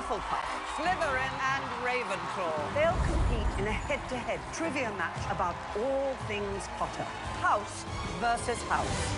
Hufflepuff, Slytherin, and Ravenclaw. They'll compete in a head-to-head trivia match about all things Potter. House versus house.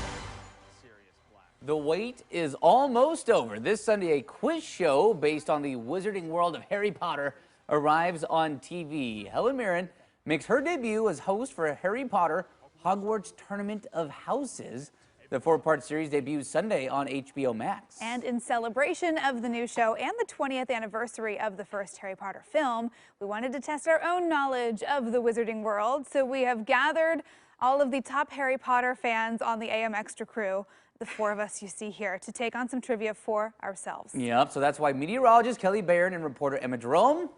The wait is almost over. This Sunday, a quiz show based on the wizarding world of Harry Potter arrives on TV. Helen Mirren makes her debut as host for a Harry Potter Hogwarts Tournament of Houses. The four-part series debuts Sunday on HBO Max. And in celebration of the new show and the 20th anniversary of the first Harry Potter film, we wanted to test our own knowledge of the wizarding world. So we have gathered all of the top Harry Potter fans on the AM Extra crew, the four of us you see here, to take on some trivia for ourselves. Yep, so that's why meteorologist Kelly Bayard and reporter Emma Jerome,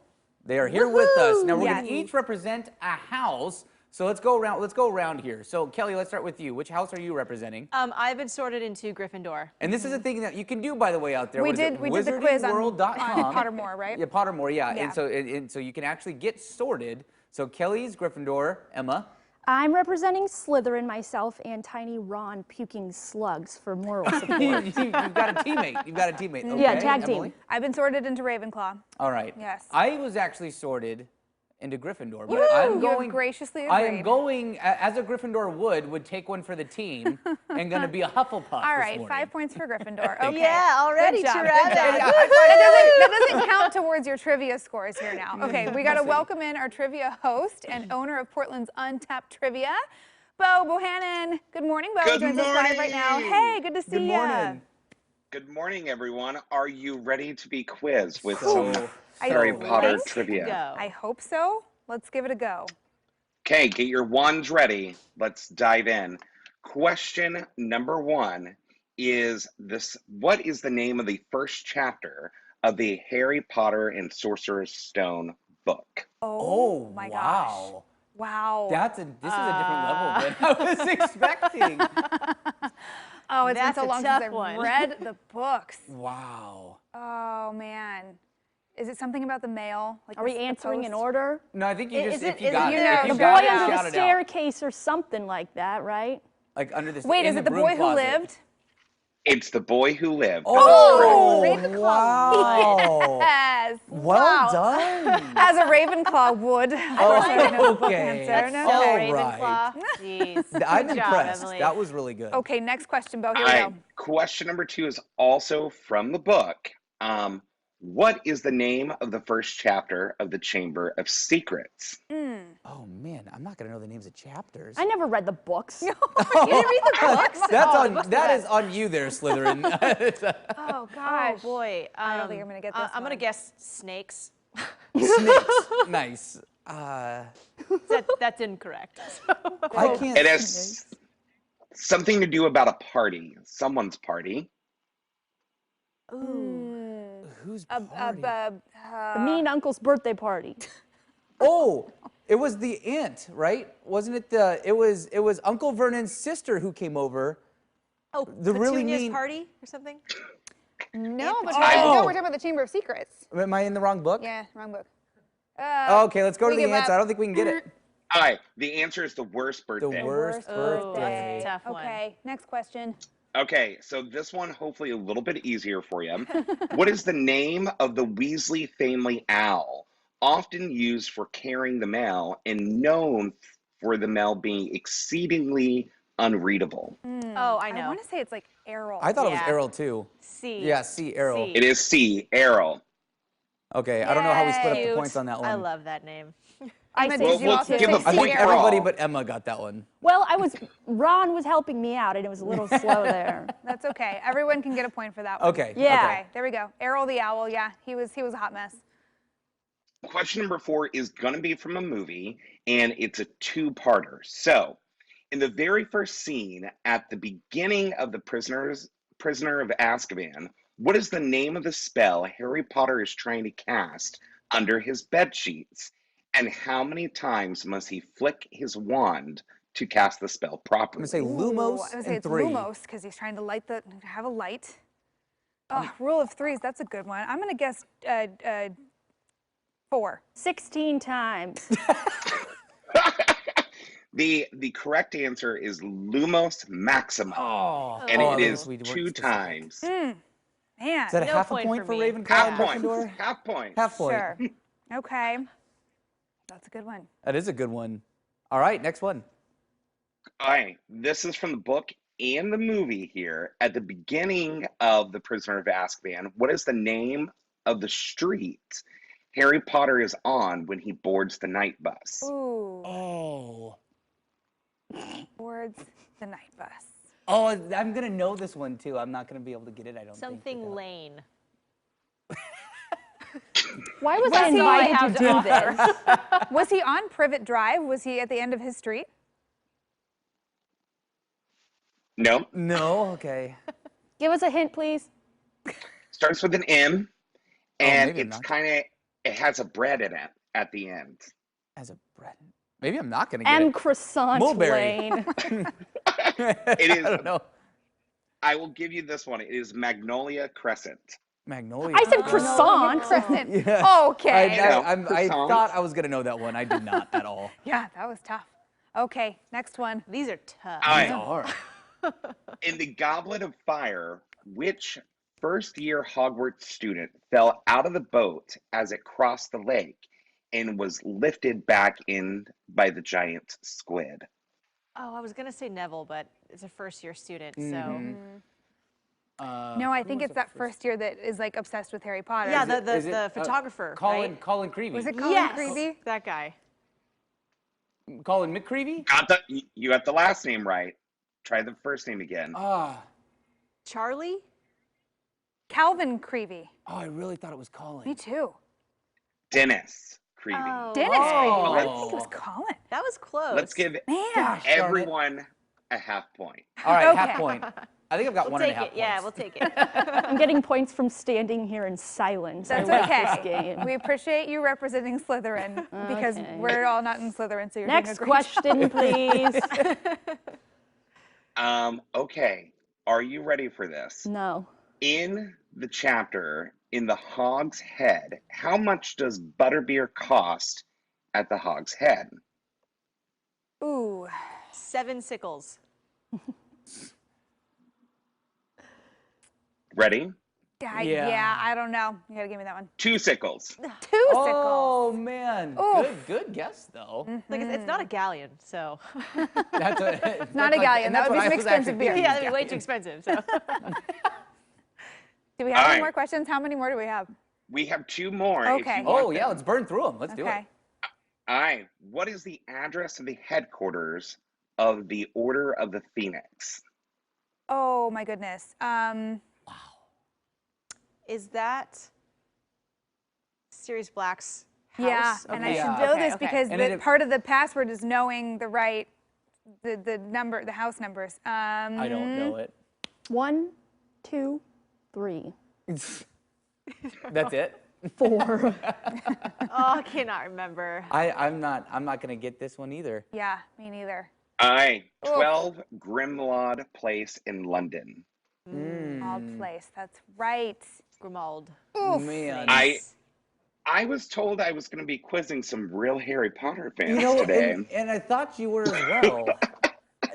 they are here with us. Now we're going to each represent a house. So let's go around here. So Kelly, let's start with you. Which house are you representing? I've been sorted into Gryffindor. And this is a thing that you can do, by the way, out there. We did the quiz on Pottermore, right? Yeah, Pottermore, yeah. And so you can actually get sorted. So Kelly's Gryffindor. Emma? I'm representing Slytherin myself and tiny Ron puking slugs for moral support. You've got a teammate. You've got a teammate. Okay. Yeah, tag Emily? team. I've been sorted into Ravenclaw. All right. Yes. I was actually sorted into Gryffindor, but Woo! I'm You have going. graciously agreed. I am going as a Gryffindor would take one for the team and going to be a Hufflepuff. All right, this morning. 5 points for Gryffindor. Okay. Yeah, already. Good job. Good job. That doesn't count towards your trivia scores here now. Okay, we got to welcome in our trivia host and owner of Portland's Untapped Trivia, Bo Bohannon. Good morning, Bo. Good He joins us live right now. Hey, good to see you. Good morning. Good morning, everyone. Are you ready to be quizzed with some Harry Potter trivia? I hope so. Let's give it a go. Okay, get your wands ready. Let's dive in. Question number 1 is this: what is the name of the first chapter of the Harry Potter and Sorcerer's Stone book? Oh my gosh. Wow. This is a different level than I was expecting. Oh, it's been That's so a long tough since one. I've read the books. Wow. Oh man. Is it something about the mail? Like Are we answering in order? No, I think you just, Is it- if you is got it- it, you know, if you The got boy it, under shout the it out. staircase or something like that, right? Like under the Wait, in is it the broom boy who closet. lived? It's The Boy Who Lived. Oh, Ravenclaw. wow. Yes. Well done. As a Ravenclaw would. Okay. That's No, so okay. Ravenclaw. Jeez. I'm Good job, impressed. Emily. That was really good. Okay, next question, Bo. Here All we right, go. question number 2 is also from the book. What is the name of the first chapter of the Chamber of Secrets? Oh man, I'm not gonna know the names of chapters. I never read the books. You didn't read the books? That is on you there, Slytherin. Oh, Oh gosh. boy. I don't think I'm going to get this I'm one. going to guess snakes. Snakes. Nice. That's incorrect. I can't. It has something to do about a party, someone's party. Who's party? The mean uncle's birthday party. Oh, it was the aunt, right? Wasn't it the? It was Uncle Vernon's sister who came over. Oh, The really Petunia's mean- party or something? No, but Oh. we're talking about the Chamber of Secrets. Am I in the wrong book? Yeah, wrong book. Okay, let's go to we the give aunts. up. I don't think we can get it. All right, the answer is the worst The birthday. worst Oh, birthday. that's a tough one. Okay, next question. Okay, so this one hopefully a little bit easier for you. What is the name of the Weasley family owl, often used for carrying the mail and known for the mail being exceedingly unreadable? Oh, I I know. want to say it's like Errol. I thought it was Yeah. Errol too. C. Yeah, C. Errol. C. It is C, Errol. Okay, I don't know how we split up the Cute. points on that one. I love that name. I Emma, say did you Well, also we'll give say a I C, think point Errol? for everybody all. but Emma got that one. Well, Ron was helping me out, and it was a little slow there. That's okay. Everyone can get a point for that one. Okay. Yeah. Okay, there we go. Errol the Owl, yeah, he was a hot mess. Question number 4 is going to be from a movie, and it's a 2-parter. So, in the very first scene at the beginning of the Prisoner of Azkaban, what is the name of the spell Harry Potter is trying to cast under his bed sheets? And how many times must he flick his wand to cast the spell I'm properly? gonna say Ooh, Lumos I would say and it's 3. Lumos because he's trying to have a light. Oh, rule of threes, that's a good one. I'm gonna guess 4. 16 times. The correct answer is Lumos Maxima, Oh, and oh, it is we weren't 2 specific. times. Man. Is that a No half a point point for for me. Ravenclaw Half and point. Gryffindor? Half point. Half point. Sure. Okay. That's a good one. That is a good one. All right, next one. All right, this is from the book and the movie here. At the beginning of The Prisoner of Azkaban, what is the name of the street Harry Potter is on when he boards the night bus? Ooh. Oh. Boards the night bus. Oh, I'm going to know this one, too. I'm not going to be able to get it, I don't think. Something Lane. Why was Was I he- invited to do this? Was he on Privet Drive? Was he at the end of his street? No, No? Okay. Give us a hint, please. starts with an M, Oh, and maybe I'm it's not. kind of, it has a bread in it at the end. As a bread. Maybe I'm not going to get M. it. Croissant Mulberry. Lane. It is, I don't know. I will give you this one. It is Magnolia Crescent. Magnolia. I said croissant. Crescent. Yeah. Okay. I Croissant. thought I was going to know that one. I did not at all. Yeah, that was tough. Okay, next one. These are tough. All These right. are. In the Goblet of Fire, which first-year Hogwarts student fell out of the boat as it crossed the lake and was lifted back in by the giant squid? Oh, I was going to say Neville, but it's a first-year student, so. No, I think it's that first year that is like obsessed with Harry Potter. Yeah, Is it, the photographer, Colin, right? Colin Creevy. Was it Colin Yes, Creevy? that guy. Colin McCreevy? You got the last name right. Try the first name again. Ah. Charlie? Calvin Creevy. Oh, I really thought it was Colin. Me too. Dennis Creevy. Oh, Dennis Oh. Creevy. I didn't think it was Colin. that was close. Let's give Man. Gosh, darn it. everyone a half point. All right, Okay. half point. I think I've got We'll one and a take half it. points. Yeah, we'll take it. I'm getting points from standing here in silence. That's I like this okay. game. We appreciate you representing Slytherin because Okay. we're all not in Slytherin, so you're Next doing a great question, please. Okay. Are you ready for this? No. In the chapter, in the Hog's Head, how much does butterbeer cost at the Hog's Head? job. Ooh. 7 sickles. Ready? Yeah, I don't know. You gotta give me that one. 2 sickles. 2 Oh, sickles. man. Oof. Good guess, though. Like, it's not a galleon, so. That's a, Not a galleon. That would be some expensive beer. Yeah, that'd be way too expensive, so. Do we have any All more right. questions? How many more do we have? We have 2 more. if Okay. you want Oh, yeah, them. let's burn through them. Let's do Okay. it. All right. What is the address of the headquarters of the Order of the Phoenix? Oh my goodness. Is that Sirius Black's house? Yeah, and I Okay. should Yeah. know Okay, this okay. because And the, it- part of the password is knowing the right, the number, the house numbers. I don't know it. 1, 2, 3, That's it? 4. Oh, I cannot remember. I'm not going to get this one either. Yeah, me neither. All right. 12 Grimmauld Place in London. All place. That's right. Grimmauld. Oof. Man. I was told I was going to be quizzing some real Harry Potter fans You know, today. and I thought you were as well.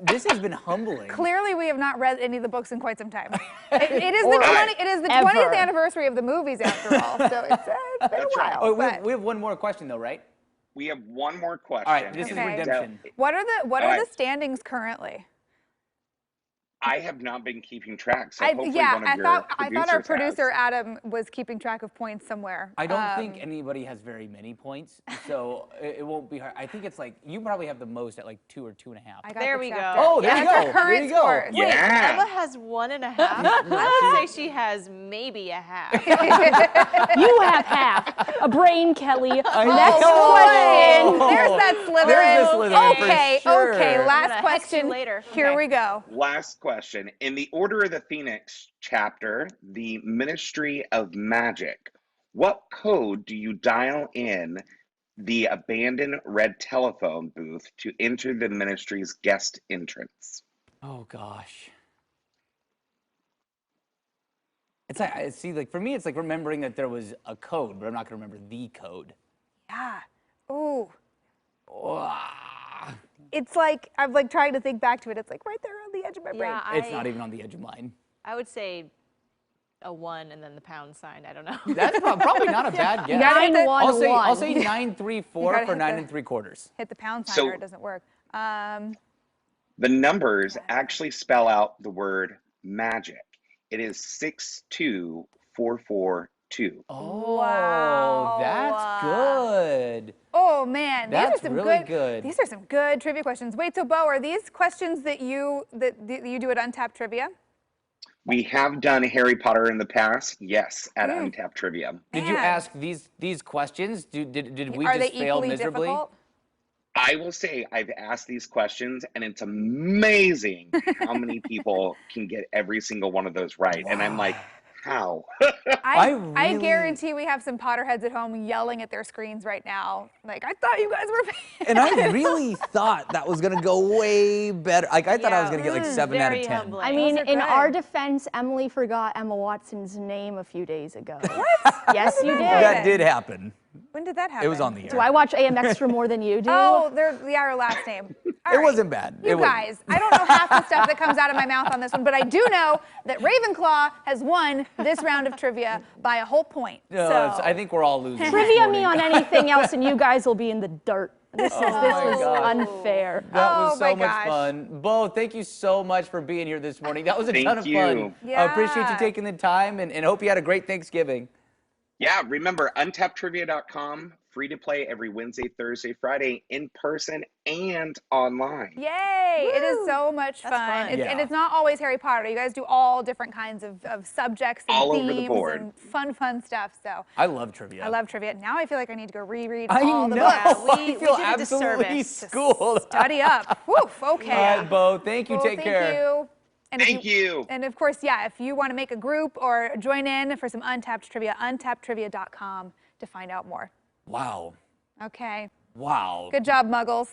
This has been humbling. Clearly, we have not read any of the books in quite some time. It is Or- it is the Ever. 20th anniversary of the movies, after all. So it's been a That's right. while. Oh, but- we have one more question, though, right? We have one more question. All right, this is Okay. redemption. What are the All right. standings currently? I have not been keeping track, so I hopefully one of your thought our producers producer has. Adam was keeping track of points somewhere. I don't think anybody has very many points, so it won't be hard. I think it's like, you probably have the most at like 2 or 2.5. I got There the we chapter. go. Oh, there you That's our go. current There you go. scores. Wait, Yeah. Emma has 1.5. I would say she has maybe a half. You have half. A brain, Kelly. Next Oh, question. boy. There's that Slytherin. There's the Slytherin for okay, sure. okay. I'm Last gonna hex you question. later. Here Okay. we go. Last question. In the Order of the Phoenix chapter, the Ministry of Magic, what code do you dial in the abandoned red telephone booth to enter the ministry's guest entrance? Oh, gosh. It's like, see, like for me, it's like remembering that there was a code, but I'm not going to remember the code. Yeah. Ooh. Ah. It's like I'm like trying to think back to it. It's like right there on the edge of my brain. Yeah, It's not even on the edge of mine. I would say a 1 and then the pound sign. I don't know. That's probably not a bad guess. 911. I'll say 934 gotta for hit 9 the- 3/4. Hit the pound sign So- or it doesn't work. The numbers actually spell out the word magic. It is 62442. Oh, Wow. that's good. Oh man, these That's are some really good. These are some good trivia questions. Wait, so Bo, are these questions that you do at Untapped Trivia? We have done Harry Potter in the past, yes, at Untapped Trivia. Did you Man. ask these questions? Did we Are just they fail equally miserably? difficult? I will say I've asked these questions, and it's amazing how many people can get every single one of those right. And I'm like, how? I really- guarantee we have some Potterheads at home yelling at their screens right now. Like, I thought you guys were. And I really thought that was gonna go way better. Like I thought I was gonna get like 7 out of Very 10. humbling. I mean, Those are in good. our defense, Emily forgot Emma Watson's name a few days ago. What? Yes, you did. That did happen. When did that happen? It was on the air. Do I watch AM Extra more than you do? Oh, our last name. All It right. wasn't bad. You It wasn't. guys, I don't know half the stuff that comes out of my mouth on this one, but I do know that Ravenclaw has won this round of trivia by a whole point. No, So I think we're all losing. this Trivia me morning. on anything else, and you guys will be in the dirt. This was gosh. unfair. That Oh was my so much gosh. fun. Bo, thank you so much for being here this morning. That was a Thank ton of you. fun. I appreciate you Yeah. taking the time and hope you had a great Thanksgiving. Yeah, remember, untappedtrivia.com, free to play every Wednesday, Thursday, Friday, in person and online. Yay! It is so much That's fun. fun. It's, and Yeah. it's not always Harry Potter. You guys do all different kinds of subjects and All over themes the board. and fun stuff. So I love trivia. I love trivia. Now I feel like I need to go reread I all the know. books. I we feel did a absolutely disservice. schooled. Study up. Woof. Okay. All right, Bo. Thank you. Well, Take care. Thank you. And if Thank you. And of course, yeah, if you want to make a group or join in for some Untapped Trivia, untappedtrivia.com to find out more. Wow. Okay. Wow. Good job, Muggles.